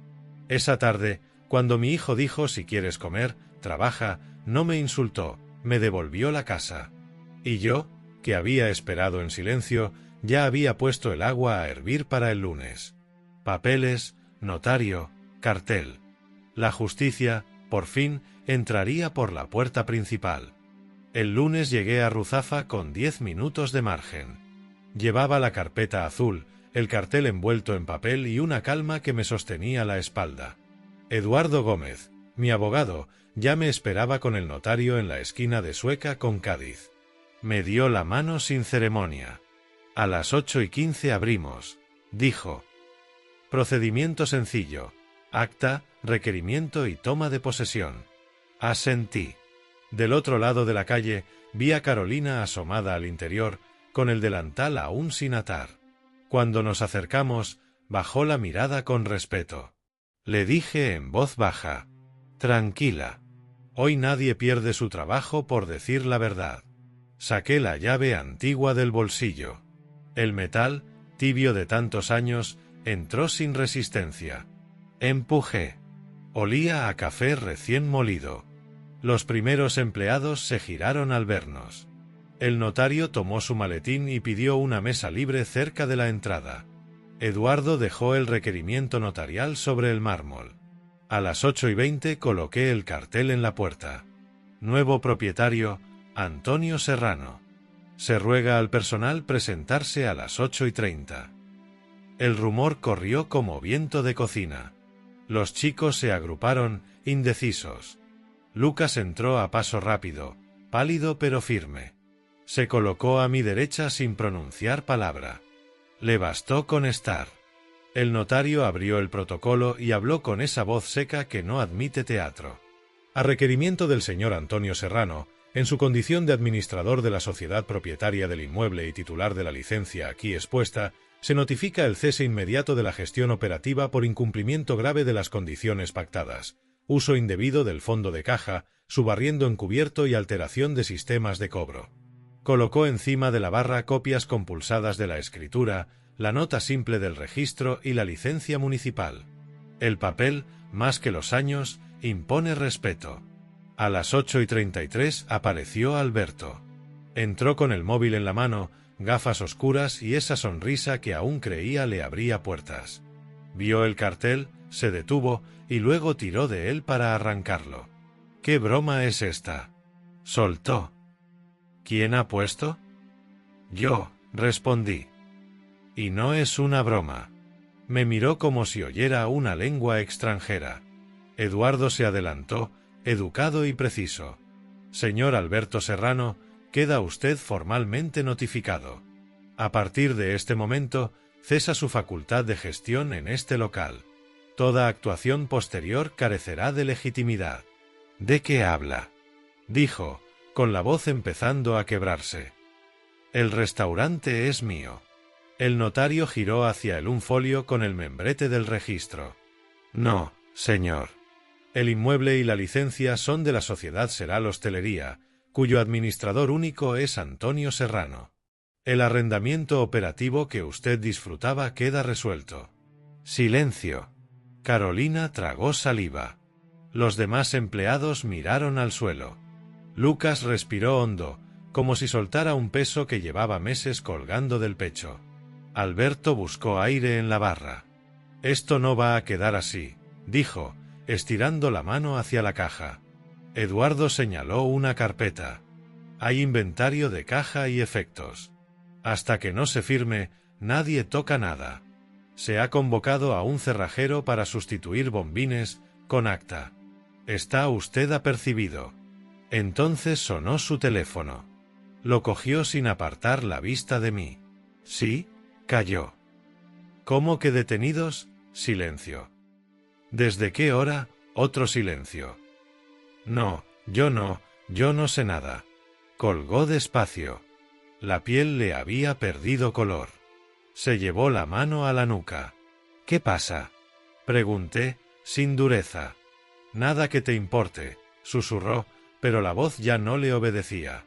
Esa tarde, cuando mi hijo dijo si quieres comer, trabaja, no me insultó, me devolvió la casa. Y yo, que había esperado en silencio, ya había puesto el agua a hervir para el lunes. Papeles, notario, cartel. La justicia, por fin, entraría por la puerta principal. El lunes llegué a Ruzafa con 10 minutos de margen. Llevaba la carpeta azul, el cartel envuelto en papel y una calma que me sostenía la espalda. Eduardo Gómez, mi abogado, ya me esperaba con el notario en la esquina de Sueca con Cádiz. Me dio la mano sin ceremonia. A las 8:15 abrimos, dijo. Procedimiento sencillo. Acta, requerimiento y toma de posesión. Asentí. Del otro lado de la calle, vi a Carolina asomada al interior, con el delantal aún sin atar. Cuando nos acercamos, bajó la mirada con respeto. Le dije en voz baja, tranquila. Hoy nadie pierde su trabajo por decir la verdad. Saqué la llave antigua del bolsillo. El metal, tibio de tantos años, entró sin resistencia. Empujé. Olía a café recién molido. Los primeros empleados se giraron al vernos. El notario tomó su maletín y pidió una mesa libre cerca de la entrada. Eduardo dejó el requerimiento notarial sobre el mármol. A las 8:20 coloqué el cartel en la puerta. Nuevo propietario, Antonio Serrano. Se ruega al personal presentarse a las 8:30. El rumor corrió como viento de cocina. Los chicos se agruparon, indecisos. Lucas entró a paso rápido, pálido pero firme. Se colocó a mi derecha sin pronunciar palabra. Le bastó con estar. El notario abrió el protocolo y habló con esa voz seca que no admite teatro. A requerimiento del señor Antonio Serrano, en su condición de administrador de la sociedad propietaria del inmueble y titular de la licencia aquí expuesta, se notifica el cese inmediato de la gestión operativa por incumplimiento grave de las condiciones pactadas, uso indebido del fondo de caja, subarriendo encubierto y alteración de sistemas de cobro. Colocó encima de la barra copias compulsadas de la escritura, la nota simple del registro y la licencia municipal. El papel, más que los años, impone respeto. A las 8:33 apareció Alberto. Entró con el móvil en la mano, gafas oscuras y esa sonrisa que aún creía le abría puertas. Vio el cartel, se detuvo y luego tiró de él para arrancarlo. ¿Qué broma es esta?, soltó. ¿Quién ha puesto? Yo, respondí. Y no es una broma. Me miró como si oyera una lengua extranjera. Eduardo se adelantó, educado y preciso. Señor Alberto Serrano, queda usted formalmente notificado. A partir de este momento, cesa su facultad de gestión en este local. Toda actuación posterior carecerá de legitimidad. ¿De qué habla?, dijo, con la voz empezando a quebrarse. El restaurante es mío. El notario giró hacia él un folio con el membrete del registro. No, señor. El inmueble y la licencia son de la sociedad Seral Hostelería, cuyo administrador único es Antonio Serrano. El arrendamiento operativo que usted disfrutaba queda resuelto. Silencio. Carolina tragó saliva. Los demás empleados miraron al suelo. Lucas respiró hondo, como si soltara un peso que llevaba meses colgando del pecho. Alberto buscó aire en la barra. Esto no va a quedar así, dijo, estirando la mano hacia la caja. Eduardo señaló una carpeta. Hay inventario de caja y efectos. Hasta que no se firme, nadie toca nada. Se ha convocado a un cerrajero para sustituir bombines, con acta. Está usted apercibido. Entonces sonó su teléfono. Lo cogió sin apartar la vista de mí. Sí, calló. ¿Cómo que detenidos? Silencio. ¿Desde qué hora? Otro silencio. No, yo no sé nada. Colgó despacio. La piel le había perdido color. Se llevó la mano a la nuca. ¿Qué pasa?, pregunté, sin dureza. Nada que te importe, susurró, pero la voz ya no le obedecía.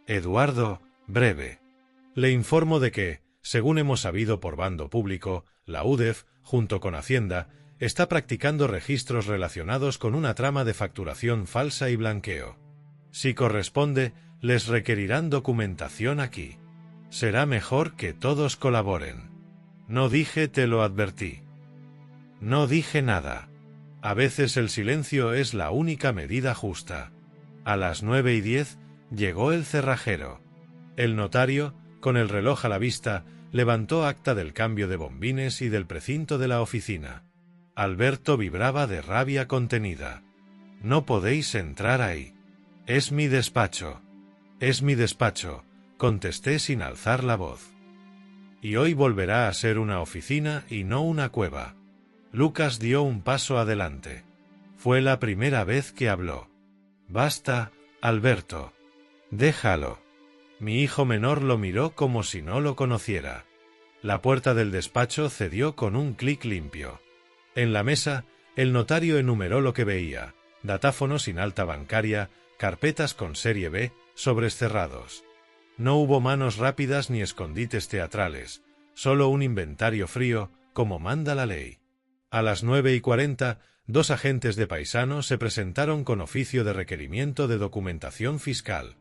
Eduardo, breve. Le informo de que, según hemos sabido por bando público, la UDEF, junto con Hacienda, está practicando registros relacionados con una trama de facturación falsa y blanqueo. Si corresponde, les requerirán documentación aquí. Será mejor que todos colaboren. No dije te lo advertí. No dije nada. A veces el silencio es la única medida justa. A las 9:10 llegó el cerrajero. El notario, con el reloj a la vista, levantó acta del cambio de bombines y del precinto de la oficina. Alberto vibraba de rabia contenida. No podéis entrar ahí. Es mi despacho. Es mi despacho, contesté sin alzar la voz. Y hoy volverá a ser una oficina y no una cueva. Lucas dio un paso adelante. Fue la primera vez que habló. Basta, Alberto. Déjalo. Mi hijo menor lo miró como si no lo conociera. La puerta del despacho cedió con un clic limpio. En la mesa, el notario enumeró lo que veía: datáfono sin alta bancaria, carpetas con serie B, sobres cerrados. No hubo manos rápidas ni escondites teatrales, solo un inventario frío, como manda la ley. A las 9:40, 2 agentes de Paisano se presentaron con oficio de requerimiento de documentación fiscal.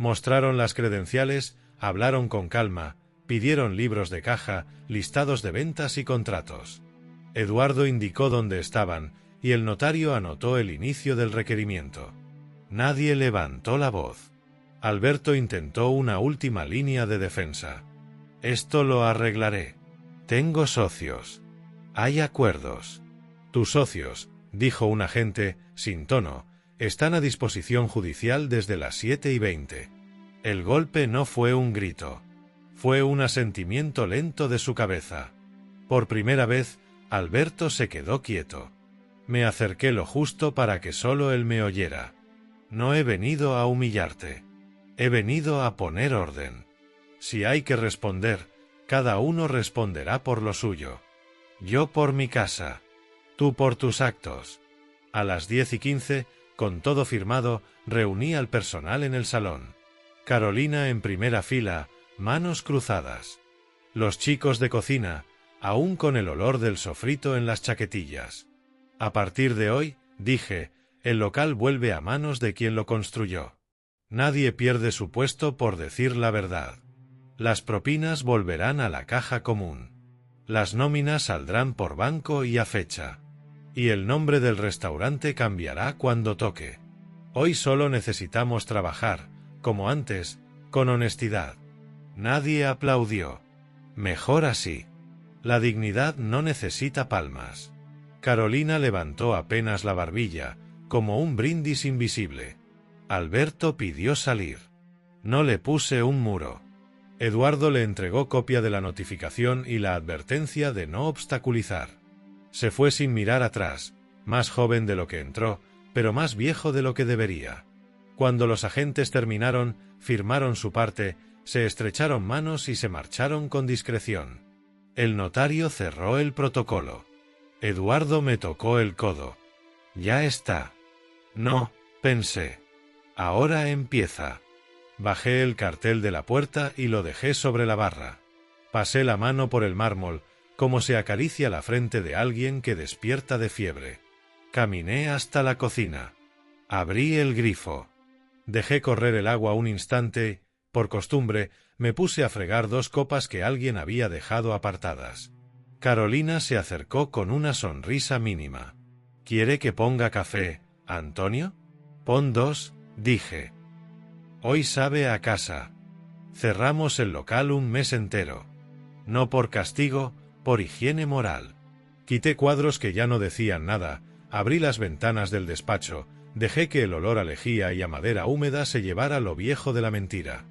Mostraron las credenciales, hablaron con calma, pidieron libros de caja, listados de ventas y contratos. Eduardo indicó dónde estaban, y el notario anotó el inicio del requerimiento. Nadie levantó la voz. Alberto intentó una última línea de defensa. Esto lo arreglaré. Tengo socios. Hay acuerdos. Tus socios, dijo un agente, sin tono, están a disposición judicial desde las 7:20. El golpe no fue un grito. Fue un asentimiento lento de su cabeza. Por primera vez, Alberto se quedó quieto. Me acerqué lo justo para que solo él me oyera. No he venido a humillarte. He venido a poner orden. Si hay que responder, cada uno responderá por lo suyo. Yo por mi casa. Tú por tus actos. A las 10:15, con todo firmado, reuní al personal en el salón. Carolina en primera fila, manos cruzadas. Los chicos de cocina, aún con el olor del sofrito en las chaquetillas. A partir de hoy, dije, el local vuelve a manos de quien lo construyó. Nadie pierde su puesto por decir la verdad. Las propinas volverán a la caja común. Las nóminas saldrán por banco y a fecha. Y el nombre del restaurante cambiará cuando toque. Hoy solo necesitamos trabajar, como antes, con honestidad. Nadie aplaudió. Mejor así. La dignidad no necesita palmas. Carolina levantó apenas la barbilla, como un brindis invisible. Alberto pidió salir. No le puse un muro. Eduardo le entregó copia de la notificación y la advertencia de no obstaculizar. Se fue sin mirar atrás, más joven de lo que entró, pero más viejo de lo que debería. Cuando los agentes terminaron, firmaron su parte, se estrecharon manos y se marcharon con discreción. El notario cerró el protocolo. Eduardo me tocó el codo. Ya está. No, pensé. Ahora empieza. Bajé el cartel de la puerta y lo dejé sobre la barra. Pasé la mano por el mármol, como se acaricia la frente de alguien que despierta de fiebre. Caminé hasta la cocina. Abrí el grifo. Dejé correr el agua un instante, por costumbre, me puse a fregar 2 copas que alguien había dejado apartadas. Carolina se acercó con una sonrisa mínima. ¿Quiere que ponga café, Antonio? Pon 2, dije. Hoy sabe a casa. Cerramos el local un mes entero. No por castigo, por higiene moral. Quité cuadros que ya no decían nada, abrí las ventanas del despacho, dejé que el olor a lejía y a madera húmeda se llevara lo viejo de la mentira.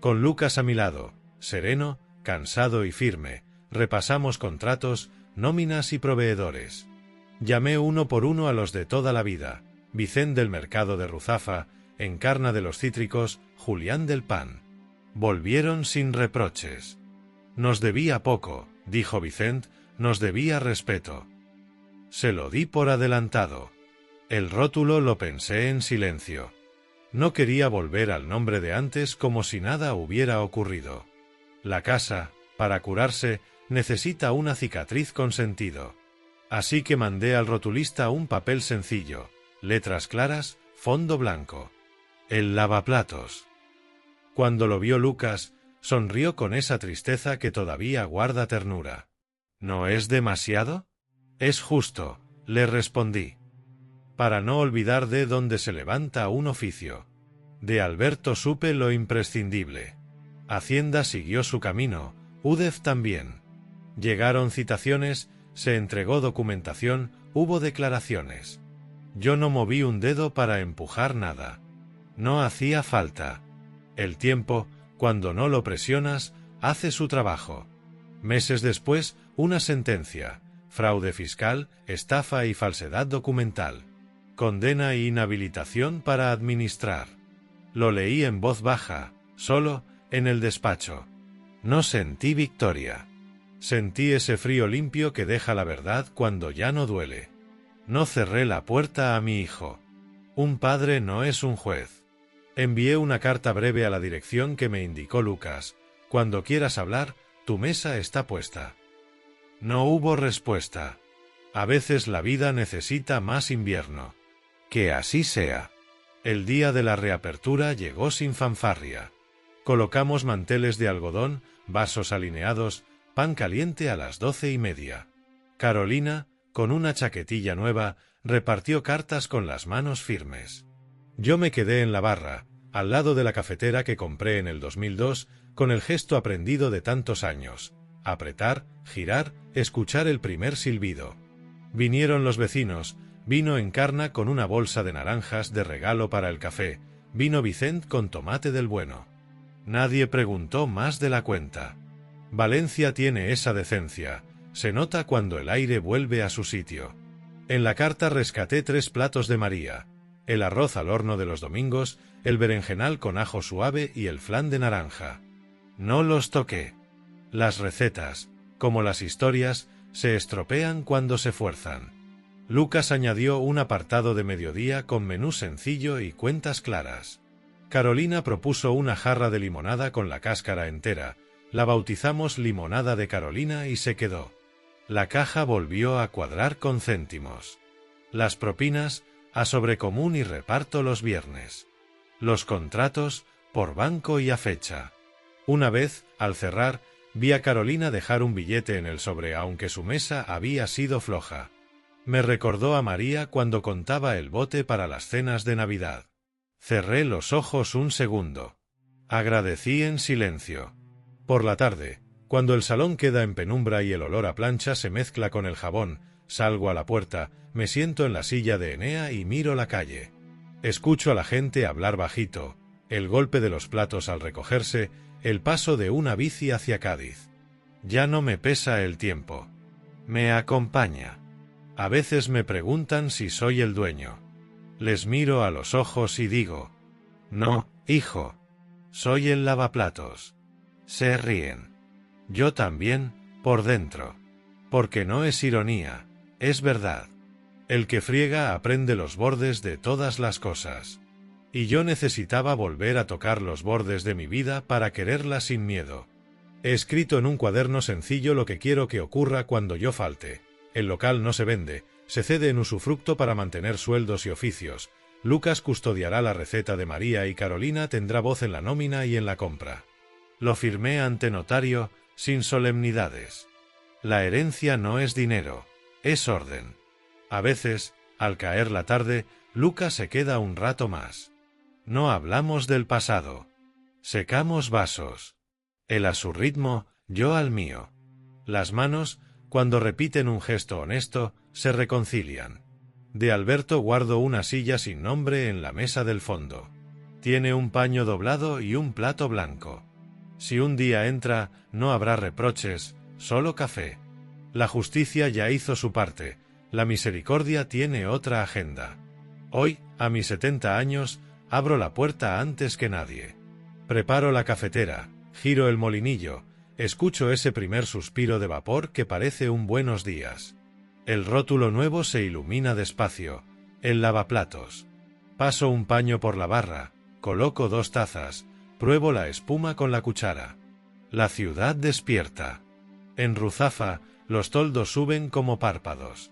Con Lucas a mi lado, sereno, cansado y firme, repasamos contratos, nóminas y proveedores. Llamé uno por uno a los de toda la vida, Vicent del mercado de Ruzafa, Encarna de los cítricos, Julián del pan. Volvieron sin reproches. Nos debía poco, dijo Vicent, nos debía respeto. Se lo di por adelantado. El rótulo lo pensé en silencio. No quería volver al nombre de antes como si nada hubiera ocurrido. La casa, para curarse, necesita una cicatriz con sentido. Así que mandé al rotulista un papel sencillo, letras claras, fondo blanco. El lavaplatos. Cuando lo vio Lucas, sonrió con esa tristeza que todavía guarda ternura. ¿No es demasiado? Es justo, le respondí. Para no olvidar de dónde se levanta un oficio. De Alberto supe lo imprescindible. Hacienda siguió su camino, UDEF también. Llegaron citaciones, se entregó documentación, hubo declaraciones. Yo no moví un dedo para empujar nada. No hacía falta. El tiempo, cuando no lo presionas, hace su trabajo. Meses después, una sentencia, fraude fiscal, estafa y falsedad documental. Condena e inhabilitación para administrar. Lo leí en voz baja, solo, en el despacho. No sentí victoria. Sentí ese frío limpio que deja la verdad cuando ya no duele. No cerré la puerta a mi hijo. Un padre no es un juez. Envié una carta breve a la dirección que me indicó Lucas. Cuando quieras hablar, tu mesa está puesta. No hubo respuesta. A veces la vida necesita más invierno. Que así sea. El día de la reapertura llegó sin fanfarria. Colocamos manteles de algodón, vasos alineados, pan caliente a las 12:30. Carolina, con una chaquetilla nueva, repartió cartas con las manos firmes. Yo me quedé en la barra, al lado de la cafetera que compré en el 2002, con el gesto aprendido de tantos años: apretar, girar, escuchar el primer silbido. Vinieron los vecinos, vino Encarna con una bolsa de naranjas de regalo para el café, vino Vicent con tomate del bueno. Nadie preguntó más de la cuenta. Valencia tiene esa decencia, se nota cuando el aire vuelve a su sitio. En la carta rescaté 3 platos de María: el arroz al horno de los domingos, el berenjenal con ajo suave y el flan de naranja. No los toqué. Las recetas, como las historias, se estropean cuando se fuerzan. Lucas añadió un apartado de mediodía con menú sencillo y cuentas claras. Carolina propuso una jarra de limonada con la cáscara entera, la bautizamos limonada de Carolina y se quedó. La caja volvió a cuadrar con céntimos. Las propinas, a sobrecomún y reparto los viernes. Los contratos, por banco y a fecha. Una vez, al cerrar, vi a Carolina dejar un billete en el sobre aunque su mesa había sido floja. Me recordó a María cuando contaba el bote para las cenas de Navidad. Cerré los ojos un segundo. Agradecí en silencio. Por la tarde, cuando el salón queda en penumbra y el olor a plancha se mezcla con el jabón, salgo a la puerta, me siento en la silla de Enea y miro la calle. Escucho a la gente hablar bajito, el golpe de los platos al recogerse, el paso de una bici hacia Cádiz. Ya no me pesa el tiempo. Me acompaña. A veces me preguntan si soy el dueño. Les miro a los ojos y digo: no, hijo. Soy el lavaplatos. Se ríen. Yo también, por dentro. Porque no es ironía, es verdad. El que friega aprende los bordes de todas las cosas. Y yo necesitaba volver a tocar los bordes de mi vida para quererla sin miedo. He escrito en un cuaderno sencillo lo que quiero que ocurra cuando yo falte. El local no se vende, se cede en usufructo para mantener sueldos y oficios. Lucas custodiará la receta de María y Carolina tendrá voz en la nómina y en la compra. Lo firmé ante notario, sin solemnidades. La herencia no es dinero, es orden. A veces, al caer la tarde, Lucas se queda un rato más. No hablamos del pasado. Secamos vasos. Él a su ritmo, yo al mío. Las manos, cuando repiten un gesto honesto, se reconcilian. De Alberto guardo una silla sin nombre en la mesa del fondo. Tiene un paño doblado y un plato blanco. Si un día entra, no habrá reproches, solo café. La justicia ya hizo su parte, la misericordia tiene otra agenda. Hoy, a mis 70 años, abro la puerta antes que nadie. Preparo la cafetera, giro el molinillo, escucho ese primer suspiro de vapor que parece un buenos días. El rótulo nuevo se ilumina despacio, el lavaplatos. Paso un paño por la barra, coloco 2 tazas, pruebo la espuma con la cuchara. La ciudad despierta. En Ruzafa, los toldos suben como párpados.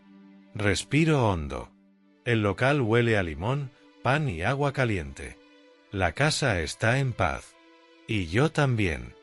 Respiro hondo. El local huele a limón, pan y agua caliente. La casa está en paz. Y yo también.